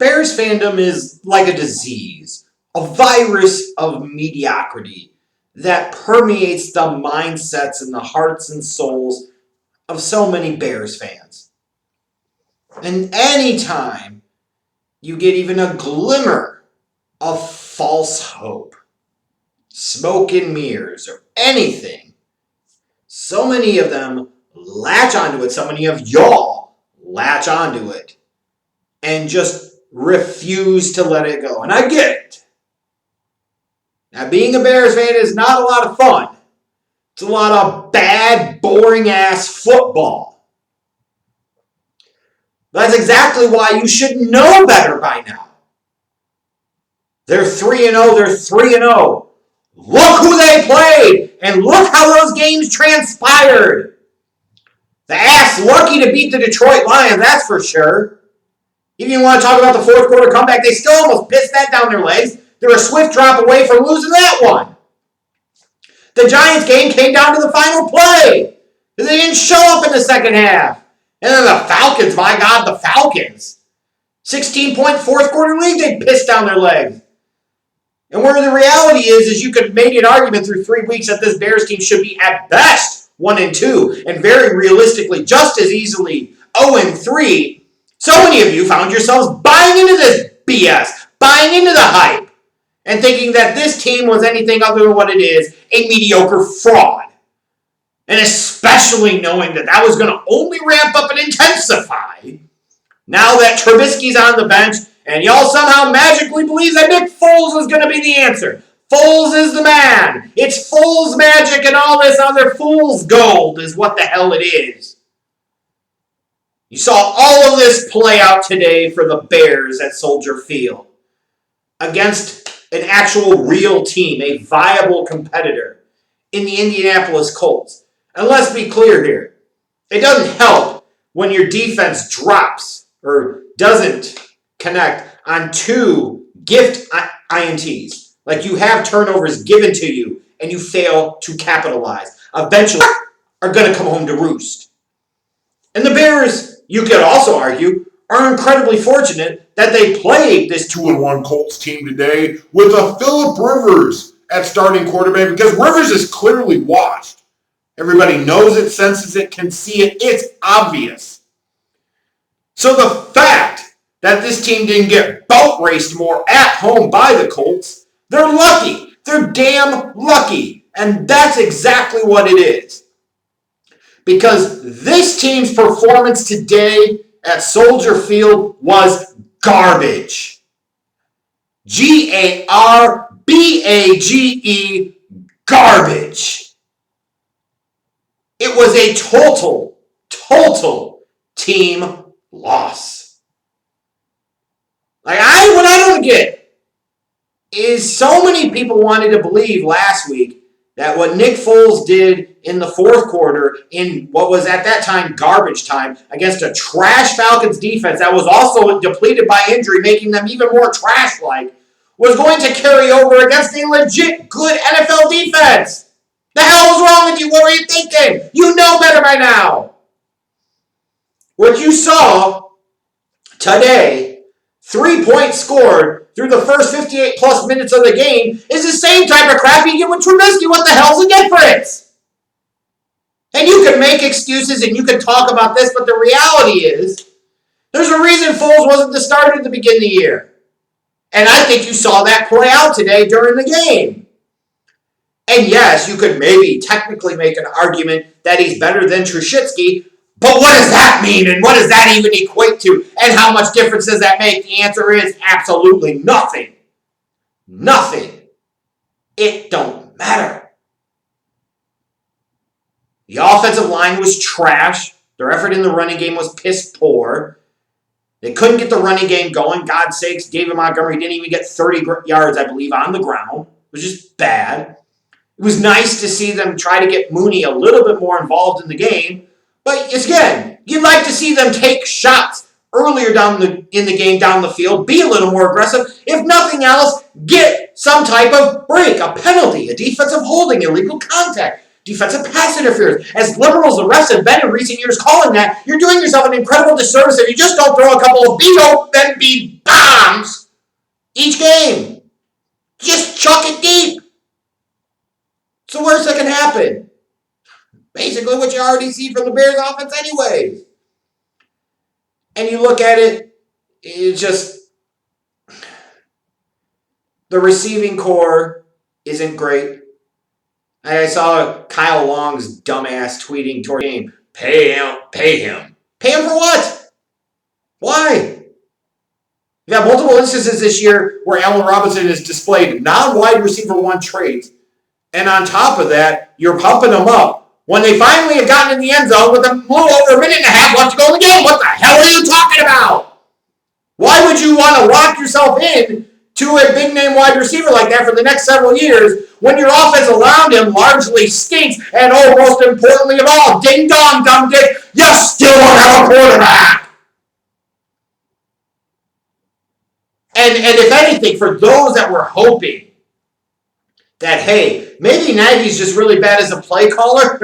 Bears fandom is like a disease, a virus of mediocrity that permeates the mindsets and the hearts and souls of so many Bears fans. And anytime you get even a glimmer of false hope, smoke and mirrors, or anything, so many of them latch onto it. So many of y'all latch onto it and just refuse to let it go. And I get it. Now, being a Bears fan is not a lot of fun. It's a lot of bad, boring-ass football. That's exactly why you should know better by now. They're 3-0. They're 3-0. Look who they played, and look how those games transpired. The ass lucky to beat the Detroit Lions, that's for sure. Even if you want to talk about the fourth quarter comeback, they still almost pissed that down their legs. They're a swift drop away from losing that one. The Giants game came down to the final play. They didn't show up in the second half. And then the Falcons, my God, the Falcons. 16-point fourth quarter lead, they pissed down their legs. And where the reality is you could make an argument through 3 weeks that this Bears team should be at best 1-2, and very realistically just as easily 0-3. So many of you found yourselves buying into this BS, buying into the hype, and thinking that this team was anything other than what it is, a mediocre fraud. And especially knowing that that was going to only ramp up and intensify now that Trubisky's on the bench, and y'all somehow magically believe that Nick Foles is going to be the answer. Foles is the man. It's Foles magic and all this other fool's gold is what the hell it is. You saw all of this play out today for the Bears at Soldier Field against an actual real team, a viable competitor in the Indianapolis Colts. And let's be clear here. It doesn't help when your defense drops or doesn't connect on 2 gift INTs. Like you have turnovers given to you and you fail to capitalize. Eventually, are going to come home to roost. And the Bears, you could also argue, are incredibly fortunate that they played this 2-1 Colts team today with a Phillip Rivers at starting quarterback because Rivers is clearly washed. Everybody knows it, senses it, can see it. It's obvious. So the fact that this team didn't get boat raced more at home by the Colts, they're lucky. They're damn lucky. And that's exactly what it is. Because this team's performance today at Soldier Field was garbage. Garbage. Garbage. It was a total team loss. What I don't get is so many people wanted to believe last week that what Nick Foles did in the fourth quarter in what was at that time garbage time against a trash Falcons defense that was also depleted by injury, making them even more trash-like, was going to carry over against a legit good NFL defense. The hell was wrong with you? What were you thinking? You know better by now. What you saw today, 3 points scored through the first 58 plus minutes of the game, is the same type of crap you get with Trubisky. What the hell's the difference? And you can make excuses and you can talk about this, but the reality is there's a reason Foles wasn't the starter at the beginning of the year. And I think you saw that play out today during the game. And yes, you could maybe technically make an argument that he's better than Trubisky, but what does that mean, and what does that even equate to, and how much difference does that make? The answer is absolutely nothing. Nothing. It don't matter. The offensive line was trash. Their effort in the running game was piss poor. They couldn't get the running game going. God's sakes, David Montgomery didn't even get 30 yards, I believe, on the ground. It was just bad. It was nice to see them try to get Mooney a little bit more involved in the game. But again, you'd like to see them take shots earlier in the game down the field, be a little more aggressive. If nothing else, get some type of break, a penalty, a defensive holding, illegal contact. defensive pass interference. As liberal as the rest have been in recent years calling that, you're doing yourself an incredible disservice if you just don't throw a couple of B.O.B. bombs each game. Just chuck it deep. It's the worst that can happen. Basically what you already see from the Bears offense anyways. And you look at it, it's just the receiving core isn't great. I saw Kyle Long's dumbass tweeting toward the game, pay him. Pay him for what? Why? You got multiple instances this year where Allen Robinson has displayed non-wide receiver one traits, and on top of that, you're pumping them up. When they finally had gotten in the end zone with a little over a minute and a half left to go in the game, what the hell are you talking about? Why would you want to lock yourself in to a big-name wide receiver like that for the next several years when your offense around him largely stinks, and most importantly of all, ding-dong, dumb dick, you still don't have a quarterback? And if anything, for those that were hoping that, hey, maybe Nagy's just really bad as a play caller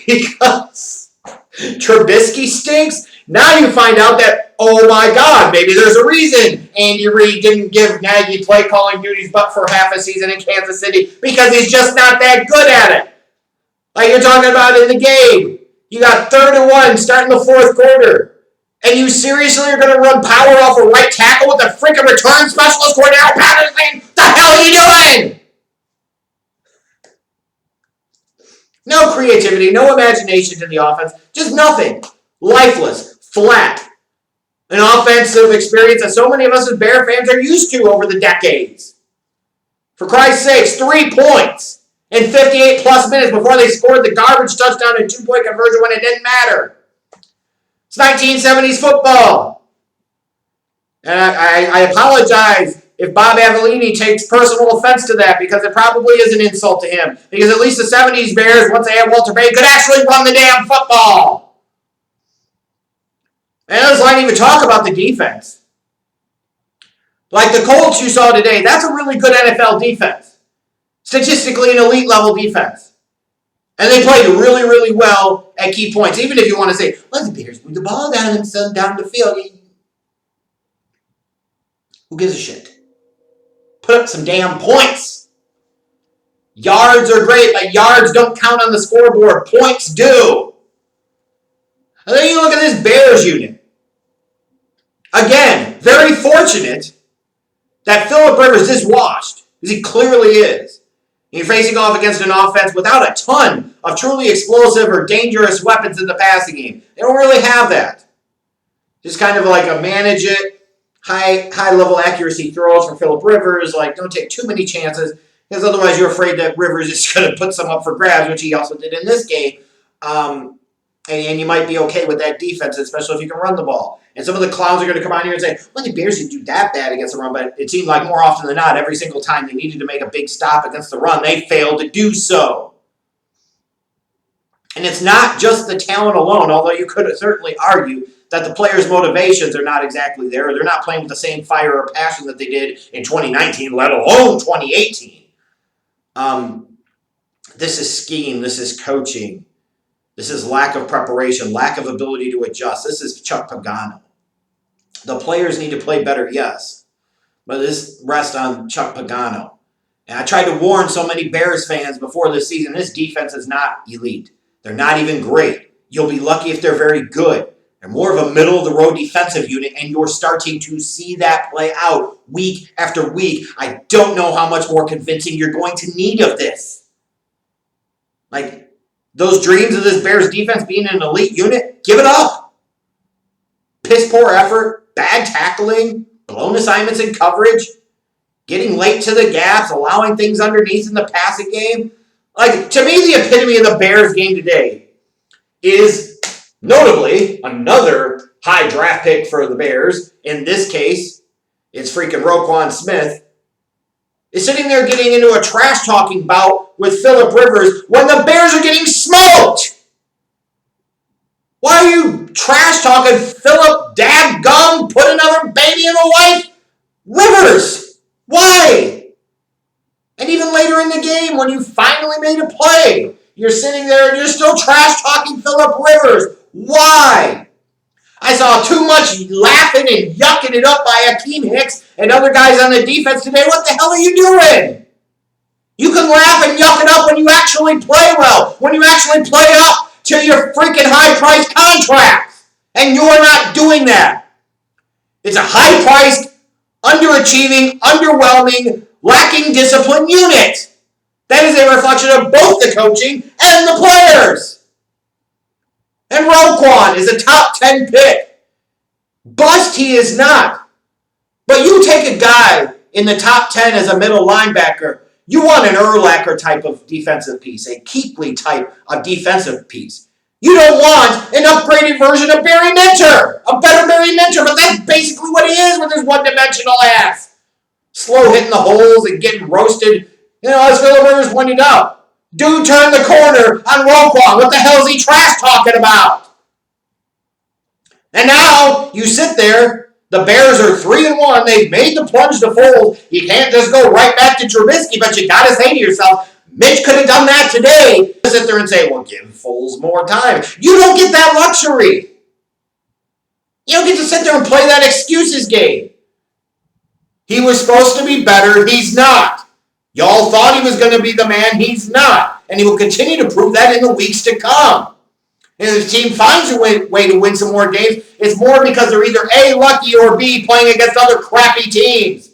because Trubisky stinks, now you find out that, oh my God, maybe there's a reason Andy Reid didn't give Nagy play calling duties but for half a season in Kansas City, because he's just not that good at it. Like you're talking about in the game. You got 3rd and 1 starting the 4th quarter. And you seriously are going to run power off a right tackle with a freaking return specialist Cordell Patterson? The hell are you doing? No creativity, no imagination to the offense. Just nothing. Lifeless. Flat. An offensive experience that so many of us as Bear fans are used to over the decades. For Christ's sakes, 3 points in 58 plus minutes before they scored the garbage touchdown and 2-point conversion when it didn't matter. It's 1970s football. And I apologize if Bob Avellini takes personal offense to that, because it probably is an insult to him. Because at least the 70s Bears, once they had Walter Payton, could actually run the damn football. And let's not even talk about the defense. Like the Colts you saw today, that's a really good NFL defense. Statistically an elite level defense. And they played really, really well at key points. Even if you want to say, well, the Bears moved the ball down the field. Who gives a shit? Put up some damn points. Yards are great, but yards don't count on the scoreboard. Points do. And then you look at this Bears unit. Again, very fortunate that Phillip Rivers is washed, because he clearly is. You're facing off against an offense without a ton of truly explosive or dangerous weapons in the passing game. They don't really have that. Just kind of like a manage it, high level accuracy throws for Phillip Rivers. Like, don't take too many chances, because otherwise you're afraid that Rivers is going to put some up for grabs, which he also did in this game. And you might be okay with that defense, especially if you can run the ball. And some of the clowns are going to come on here and say, well, the Bears didn't do that bad against the run, but it seemed like more often than not, every single time they needed to make a big stop against the run, they failed to do so. And it's not just the talent alone, although you could certainly argue that the players' motivations are not exactly there, or they're not playing with the same fire or passion that they did in 2019, let alone 2018. This is scheme, this is coaching. This is lack of preparation, lack of ability to adjust. This is Chuck Pagano. The players need to play better, yes, but this rests on Chuck Pagano. And I tried to warn so many Bears fans before this season, this defense is not elite. They're not even great. You'll be lucky if they're very good. They're more of a middle-of-the-road defensive unit, and you're starting to see that play out week after week. I don't know how much more convincing you're going to need of this. Like, those dreams of this Bears defense being an elite unit, give it up. Piss poor effort, bad tackling, blown assignments in coverage, getting late to the gaps, allowing things underneath in the passing game. Like, to me, the epitome of the Bears game today is notably another high draft pick for the Bears. In this case, it's freaking Roquan Smith. Is sitting there getting into a trash-talking bout with Phillip Rivers when the Bears are getting smoked. Why are you trash-talking Phillip dadgum, put another baby in the wife? Rivers! Why? And even later in the game, when you finally made a play, You're sitting there and you're still trash talking Phillip Rivers. Why? I saw too much laughing and yucking it up by Akeem Hicks and other guys on the defense today. What the hell are you doing? You can laugh and yuck it up when you actually play well, when you actually play up to your freaking high-priced contracts. And you're not doing that. It's a high-priced, underachieving, underwhelming, lacking discipline unit. That is a reflection of both the coaching and the players. And Roquan is a top 10 pick. Bust he is not. But you take a guy in the top 10 as a middle linebacker, you want an Urlacher type of defensive piece, a Kuechly type of defensive piece. You don't want an upgraded version of Barry Minter, a better Barry Minter, but that's basically what he is with his one-dimensional ass. Slow hitting the holes and getting roasted. You know, as Phillip Rivers pointed out, dude turned the corner on Roquan. What the hell is he trash talking about? And now you sit there. The Bears are 3-1. They've made the plunge to Foles. You can't just go right back to Trubisky, but you got to say to yourself, Mitch could have done that today. Sit there and say, well, give Foles more time. You don't get that luxury. You don't get to sit there and play that excuses game. He was supposed to be better. He's not. Y'all thought he was going to be the man. He's not. And he will continue to prove that in the weeks to come. And if the team finds a way to win some more games, it's more because they're either A, lucky, or B, playing against other crappy teams.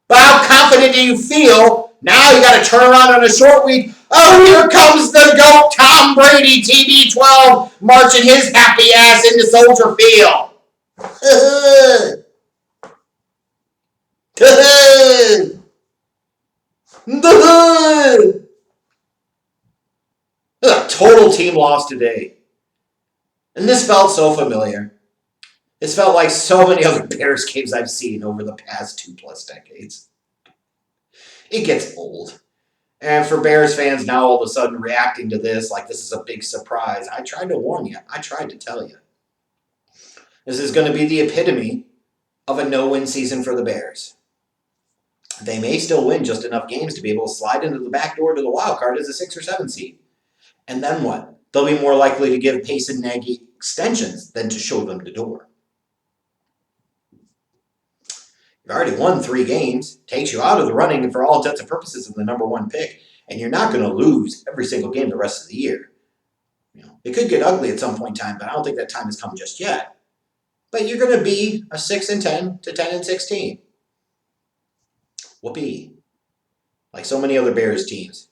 But how confident do you feel? Now you got to turn around on a short week. Oh, here comes the GOAT, Tom Brady, TB12, marching his happy ass into Soldier Field. A total team loss today. And this felt so familiar. This felt like so many other Bears games I've seen over the past 2+ decades. It gets old. And for Bears fans now all of a sudden reacting to this like this is a big surprise, I tried to warn you. I tried to tell you. This is going to be the epitome of a no-win season for the Bears. They may still win just enough games to be able to slide into the back door to the wild card as a 6 or 7 seed. And then what? They'll be more likely to give Pace and Nagy extensions than to show them the door. You've already won 3 games, takes you out of the running for all intents and purposes of the number 1 pick, and you're not going to lose every single game the rest of the year. You know, it could get ugly at some point in time, but I don't think that time has come just yet. But you're going to be a 6-10 to 10-16. Whoopee. Like so many other Bears teams.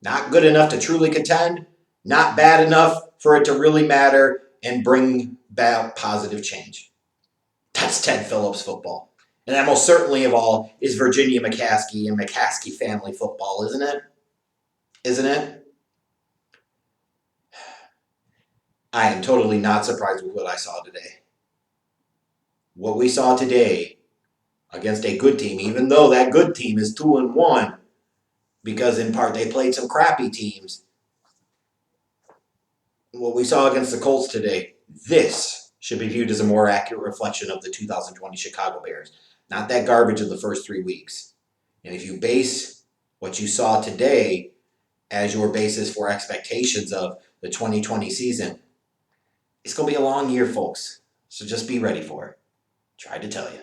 Not good enough to truly contend, not bad enough for it to really matter and bring about positive change. That's Ted Phillips football. And that most certainly of all is Virginia McCaskey and McCaskey family football, isn't it? Isn't it? I am totally not surprised with what I saw today. What we saw today against a good team, even though that good team is 2-1, because in part they played some crappy teams. What we saw against the Colts today, this should be viewed as a more accurate reflection of the 2020 Chicago Bears. Not that garbage of the first 3 weeks. And if you base what you saw today as your basis for expectations of the 2020 season, it's going to be a long year, folks. So just be ready for it. Tried to tell you.